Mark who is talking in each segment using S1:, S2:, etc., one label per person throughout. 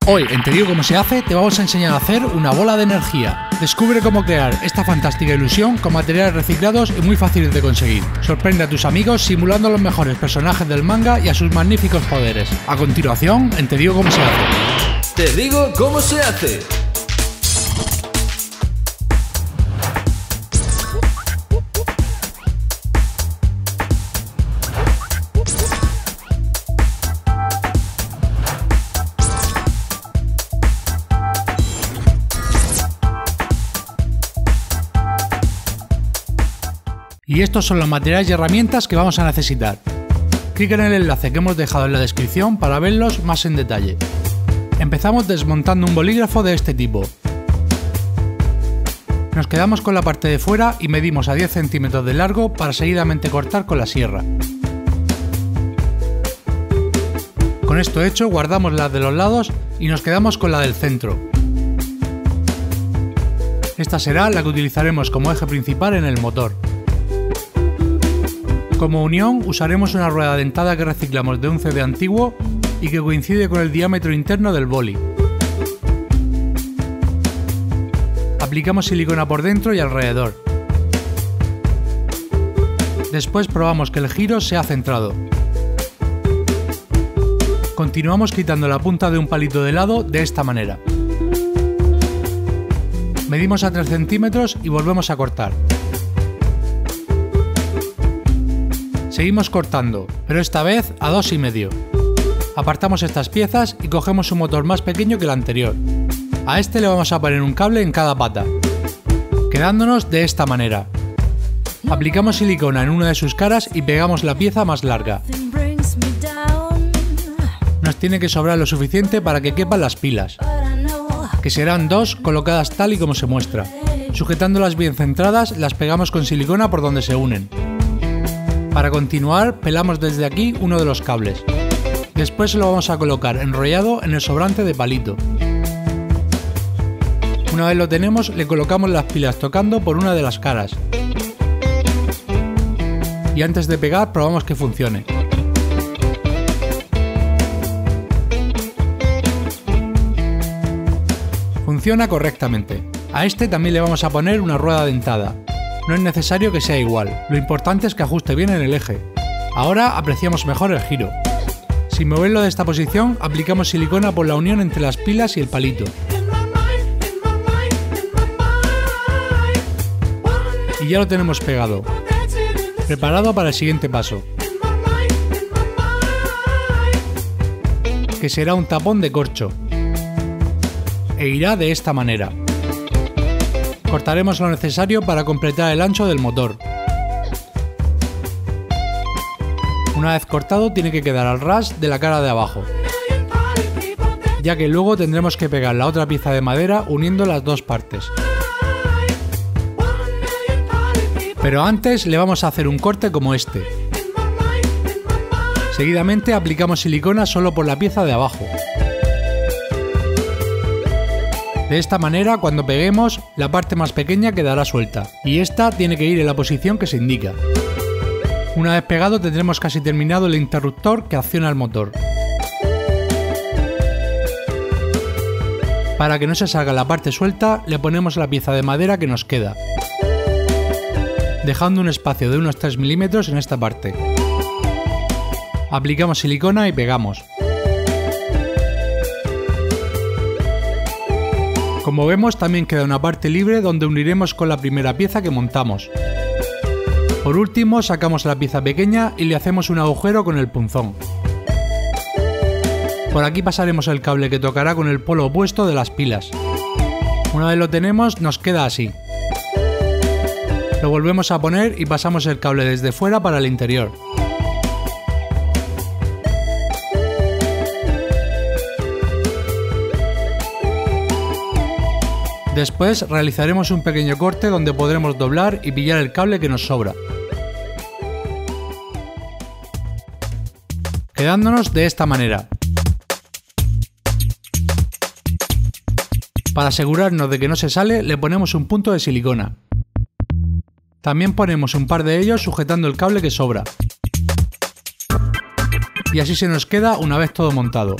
S1: Hoy en Te digo cómo se hace te vamos a enseñar a hacer una bola de energía. Descubre cómo crear esta fantástica ilusión con materiales reciclados y muy fáciles de conseguir. Sorprende a tus amigos simulando a los mejores personajes del manga y a sus magníficos poderes. A continuación, en Te digo cómo se hace.
S2: Te digo cómo se hace.
S1: Y estos son los materiales y herramientas que vamos a necesitar. Clic en el enlace que hemos dejado en la descripción para verlos más en detalle. Empezamos desmontando un bolígrafo de este tipo. Nos quedamos con la parte de fuera y medimos a 10 centímetros de largo para seguidamente cortar con la sierra. Con esto hecho, guardamos las de los lados y nos quedamos con la del centro. Esta será la que utilizaremos como eje principal en el motor. Como unión usaremos una rueda dentada que reciclamos de un CD antiguo y que coincide con el diámetro interno del boli. Aplicamos silicona por dentro y alrededor. Después probamos que el giro sea centrado. Continuamos quitando la punta de un palito de helado de esta manera. Medimos a 3 centímetros y volvemos a cortar. Seguimos cortando, pero esta vez a 2,5. Apartamos estas piezas y cogemos un motor más pequeño que el anterior. A este le vamos a poner un cable en cada pata, quedándonos de esta manera. Aplicamos silicona en una de sus caras y pegamos la pieza más larga. Nos tiene que sobrar lo suficiente para que quepan las pilas, que serán 2 colocadas tal y como se muestra. Sujetándolas bien centradas, las pegamos con silicona por donde se unen. Para continuar, pelamos desde aquí uno de los cables. Después se lo vamos a colocar enrollado en el sobrante de palito. Una vez lo tenemos, le colocamos las pilas tocando por una de las caras. Y antes de pegar, probamos que funcione. Funciona correctamente. A este también le vamos a poner una rueda dentada. No es necesario que sea igual, lo importante es que ajuste bien en el eje. Ahora apreciamos mejor el giro. Sin moverlo de esta posición, aplicamos silicona por la unión entre las pilas y el palito. Y ya lo tenemos pegado. Preparado para el siguiente paso, que será un tapón de corcho. E irá de esta manera. Cortaremos lo necesario para completar el ancho del motor. Una vez cortado tiene que quedar al ras de la cara de abajo, ya que luego tendremos que pegar la otra pieza de madera uniendo las dos partes. Pero antes le vamos a hacer un corte como este. Seguidamente aplicamos silicona solo por la pieza de abajo. De esta manera, cuando peguemos, la parte más pequeña quedará suelta, y esta tiene que ir en la posición que se indica. Una vez pegado tendremos casi terminado el interruptor que acciona el motor. Para que no se salga la parte suelta, le ponemos la pieza de madera que nos queda, dejando un espacio de unos 3 milímetros en esta parte. Aplicamos silicona y pegamos. Como vemos, también queda una parte libre donde uniremos con la primera pieza que montamos. Por último, sacamos la pieza pequeña y le hacemos un agujero con el punzón. Por aquí pasaremos el cable que tocará con el polo opuesto de las pilas. Una vez lo tenemos, nos queda así. Lo volvemos a poner y pasamos el cable desde fuera para el interior. Después realizaremos un pequeño corte donde podremos doblar y pillar el cable que nos sobra, quedándonos de esta manera. Para asegurarnos de que no se sale, le ponemos un punto de silicona. También ponemos un par de ellos sujetando el cable que sobra. Y así se nos queda una vez todo montado.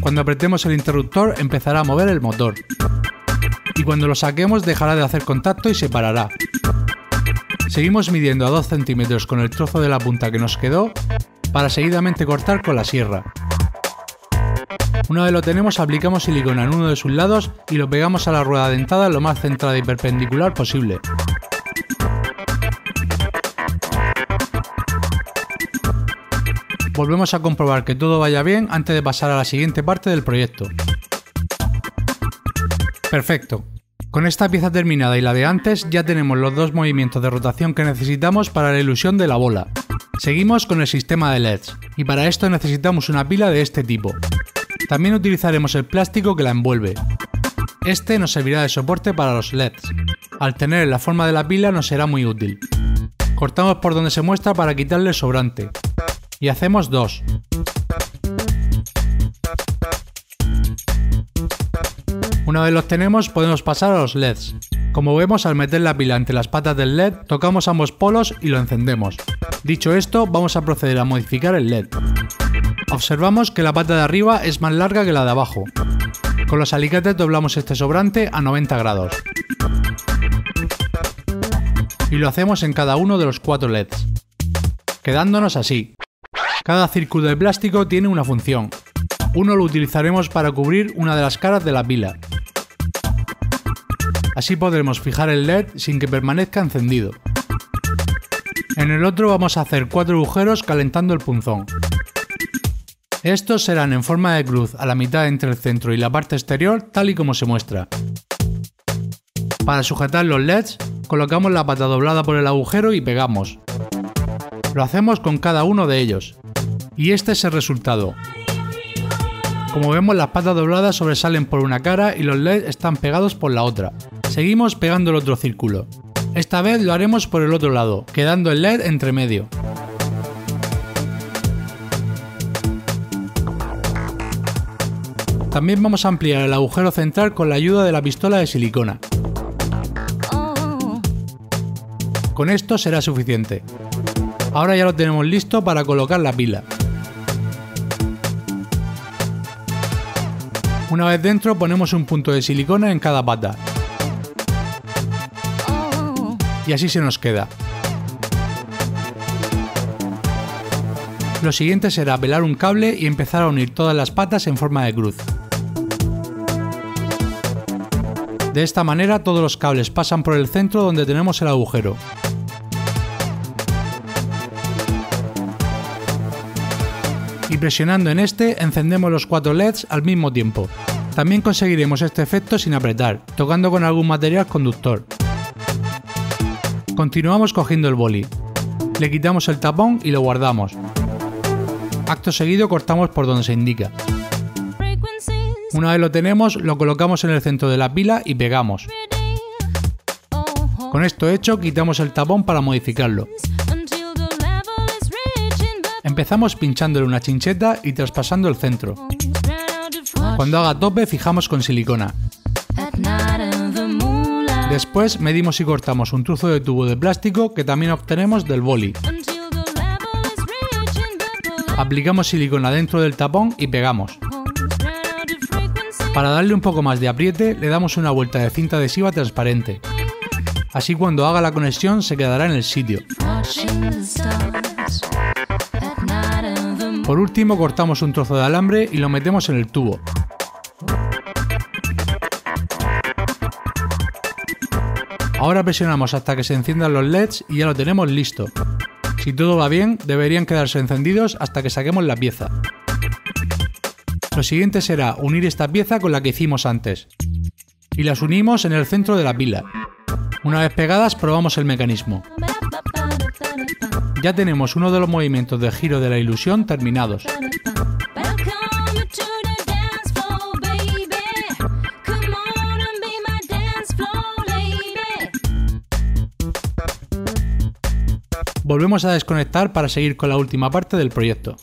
S1: Cuando apretemos el interruptor empezará a mover el motor. Y cuando lo saquemos dejará de hacer contacto y se parará. Seguimos midiendo a 2 centímetros con el trozo de la punta que nos quedó para seguidamente cortar con la sierra. Una vez lo tenemos, aplicamos silicona en uno de sus lados y lo pegamos a la rueda dentada lo más centrada y perpendicular posible. Volvemos a comprobar que todo vaya bien antes de pasar a la siguiente parte del proyecto. Perfecto. Con esta pieza terminada y la de antes ya tenemos los 2 movimientos de rotación que necesitamos para la ilusión de la bola. Seguimos con el sistema de LEDs y para esto necesitamos una pila de este tipo. También utilizaremos el plástico que la envuelve. Este nos servirá de soporte para los LEDs. Al tener la forma de la pila nos será muy útil. Cortamos por donde se muestra para quitarle el sobrante. Y hacemos 2. Una vez los tenemos podemos pasar a los LEDs. Como vemos, al meter la pila entre las patas del LED, tocamos ambos polos y lo encendemos. Dicho esto, vamos a proceder a modificar el LED. Observamos que la pata de arriba es más larga que la de abajo. Con los alicates doblamos este sobrante a 90 grados. Y lo hacemos en cada uno de los 4 LEDs. Quedándonos así. Cada círculo de plástico tiene una función. Uno lo utilizaremos para cubrir una de las caras de la pila. Así podremos fijar el LED sin que permanezca encendido. En el otro vamos a hacer 4 agujeros calentando el punzón. Estos serán en forma de cruz a la mitad entre el centro y la parte exterior, tal y como se muestra. Para sujetar los LEDs, colocamos la pata doblada por el agujero y pegamos. Lo hacemos con cada uno de ellos. Y este es el resultado. Como vemos, las patas dobladas sobresalen por una cara y los LEDs están pegados por la otra. Seguimos pegando el otro círculo. Esta vez lo haremos por el otro lado, quedando el LED entre medio. También vamos a ampliar el agujero central con la ayuda de la pistola de silicona. Con esto será suficiente. Ahora ya lo tenemos listo para colocar la pila. Una vez dentro ponemos un punto de silicona en cada pata. Y así se nos queda. Lo siguiente será pelar un cable y empezar a unir todas las patas en forma de cruz. De esta manera todos los cables pasan por el centro donde tenemos el agujero. Y presionando en este encendemos los 4 LEDs al mismo tiempo. También conseguiremos este efecto sin apretar, tocando con algún material conductor. Continuamos cogiendo el boli. Le quitamos el tapón y lo guardamos. Acto seguido cortamos por donde se indica. Una vez lo tenemos, lo colocamos en el centro de la pila y pegamos. Con esto hecho, quitamos el tapón para modificarlo. Empezamos pinchándole una chincheta y traspasando el centro. Cuando haga tope, fijamos con silicona. Después medimos y cortamos un trozo de tubo de plástico que también obtenemos del boli. Aplicamos silicona dentro del tapón y pegamos. Para darle un poco más de apriete, le damos una vuelta de cinta adhesiva transparente. Así cuando haga la conexión se quedará en el sitio. Por último, cortamos un trozo de alambre y lo metemos en el tubo. Ahora presionamos hasta que se enciendan los LEDs y ya lo tenemos listo. Si todo va bien, deberían quedarse encendidos hasta que saquemos la pieza. Lo siguiente será unir esta pieza con la que hicimos antes. Y las unimos en el centro de la pila. Una vez pegadas, probamos el mecanismo. Ya tenemos uno de los movimientos de giro de la ilusión terminados. Volvemos a desconectar para seguir con la última parte del proyecto.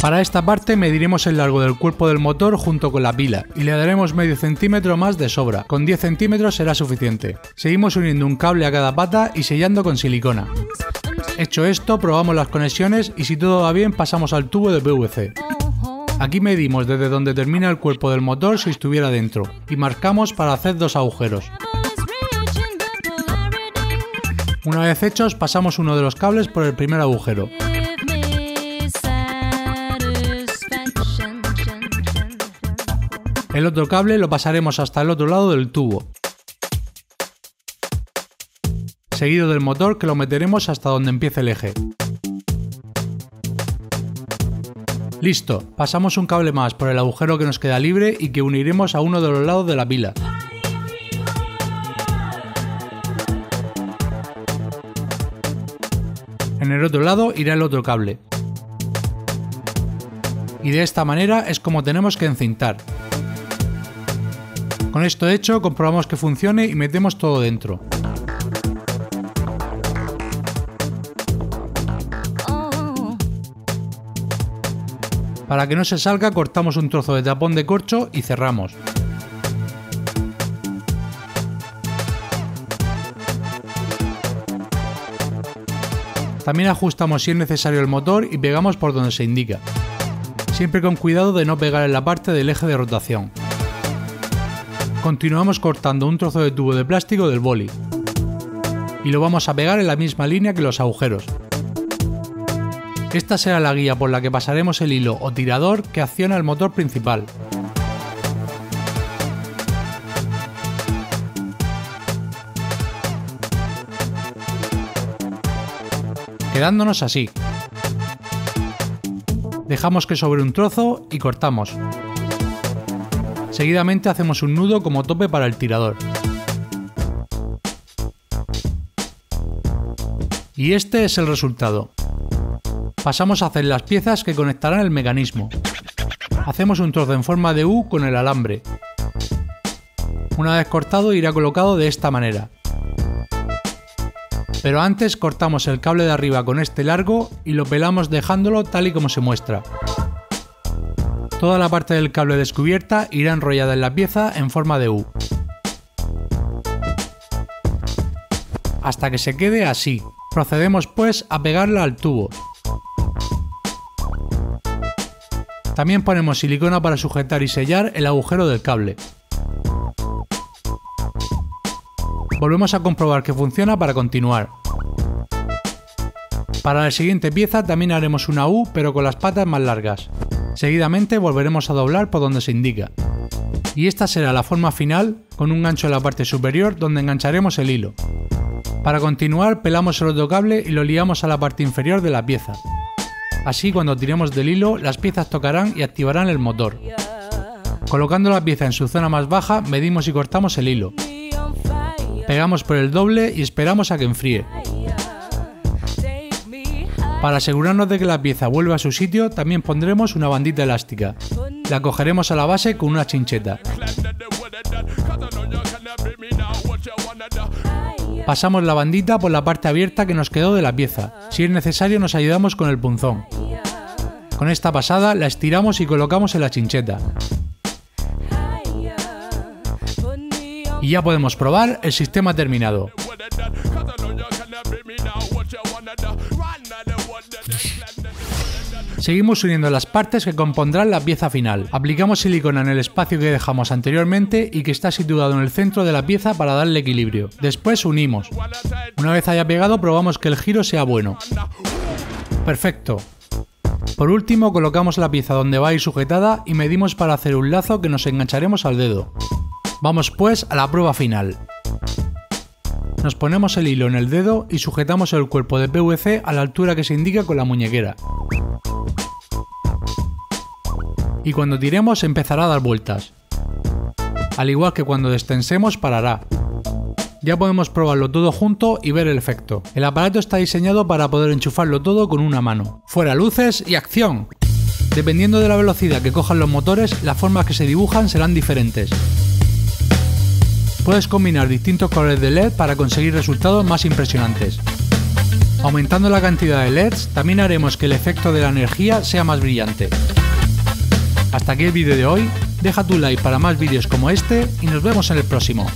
S1: Para esta parte mediremos el largo del cuerpo del motor junto con la pila y le daremos medio centímetro más de sobra, con 10 centímetros será suficiente. Seguimos uniendo un cable a cada pata y sellando con silicona. Hecho esto, probamos las conexiones y si todo va bien pasamos al tubo de PVC. Aquí medimos desde donde termina el cuerpo del motor si estuviera dentro y marcamos para hacer 2 agujeros. Una vez hechos, pasamos uno de los cables por el primer agujero. El otro cable lo pasaremos hasta el otro lado del tubo, seguido del motor que lo meteremos hasta donde empiece el eje. Listo, pasamos un cable más por el agujero que nos queda libre y que uniremos a uno de los lados de la pila. En el otro lado irá el otro cable. Y de esta manera es como tenemos que encintar. Con esto hecho, comprobamos que funcione y metemos todo dentro. Para que no se salga, cortamos un trozo de tapón de corcho y cerramos. También ajustamos si es necesario el motor y pegamos por donde se indica. Siempre con cuidado de no pegar en la parte del eje de rotación. Continuamos cortando un trozo de tubo de plástico del boli y lo vamos a pegar en la misma línea que los agujeros. Esta será la guía por la que pasaremos el hilo o tirador que acciona el motor principal. Quedándonos así. Dejamos que sobre un trozo y cortamos. Seguidamente hacemos un nudo como tope para el tirador. Y este es el resultado. Pasamos a hacer las piezas que conectarán el mecanismo. Hacemos un trozo en forma de U con el alambre. Una vez cortado irá colocado de esta manera. Pero antes cortamos el cable de arriba con este largo y lo pelamos dejándolo tal y como se muestra. Toda la parte del cable descubierta irá enrollada en la pieza en forma de U. Hasta que se quede así. Procedemos pues a pegarla al tubo. También ponemos silicona para sujetar y sellar el agujero del cable. Volvemos a comprobar que funciona para continuar. Para la siguiente pieza también haremos una U pero con las patas más largas. Seguidamente volveremos a doblar por donde se indica. Y esta será la forma final con un gancho en la parte superior donde engancharemos el hilo. Para continuar pelamos el otro cable y lo liamos a la parte inferior de la pieza. Así cuando tiremos del hilo las piezas tocarán y activarán el motor. Colocando la pieza en su zona más baja medimos y cortamos el hilo. Pegamos por el doble y esperamos a que enfríe. Para asegurarnos de que la pieza vuelva a su sitio, también pondremos una bandita elástica. La cogeremos a la base con una chincheta. Pasamos la bandita por la parte abierta que nos quedó de la pieza. Si es necesario nos ayudamos con el punzón. Con esta pasada la estiramos y colocamos en la chincheta. Y ya podemos probar el sistema terminado. Seguimos uniendo las partes que compondrán la pieza final. Aplicamos silicona en el espacio que dejamos anteriormente y que está situado en el centro de la pieza para darle equilibrio. Después unimos. Una vez haya pegado probamos que el giro sea bueno. Perfecto. Por último colocamos la pieza donde va a ir sujetada y medimos para hacer un lazo que nos engancharemos al dedo. Vamos pues a la prueba final. Nos ponemos el hilo en el dedo y sujetamos el cuerpo de PVC a la altura que se indica con la muñequera. Y cuando tiremos empezará a dar vueltas. Al igual que cuando destensemos parará. Ya podemos probarlo todo junto y ver el efecto. El aparato está diseñado para poder enchufarlo todo con una mano. Fuera luces y acción. Dependiendo de la velocidad que cojan los motores, las formas que se dibujan serán diferentes. Puedes combinar distintos colores de LED para conseguir resultados más impresionantes. Aumentando la cantidad de LEDs también haremos que el efecto de la energía sea más brillante. Hasta aquí el vídeo de hoy, deja tu like para más vídeos como este y nos vemos en el próximo.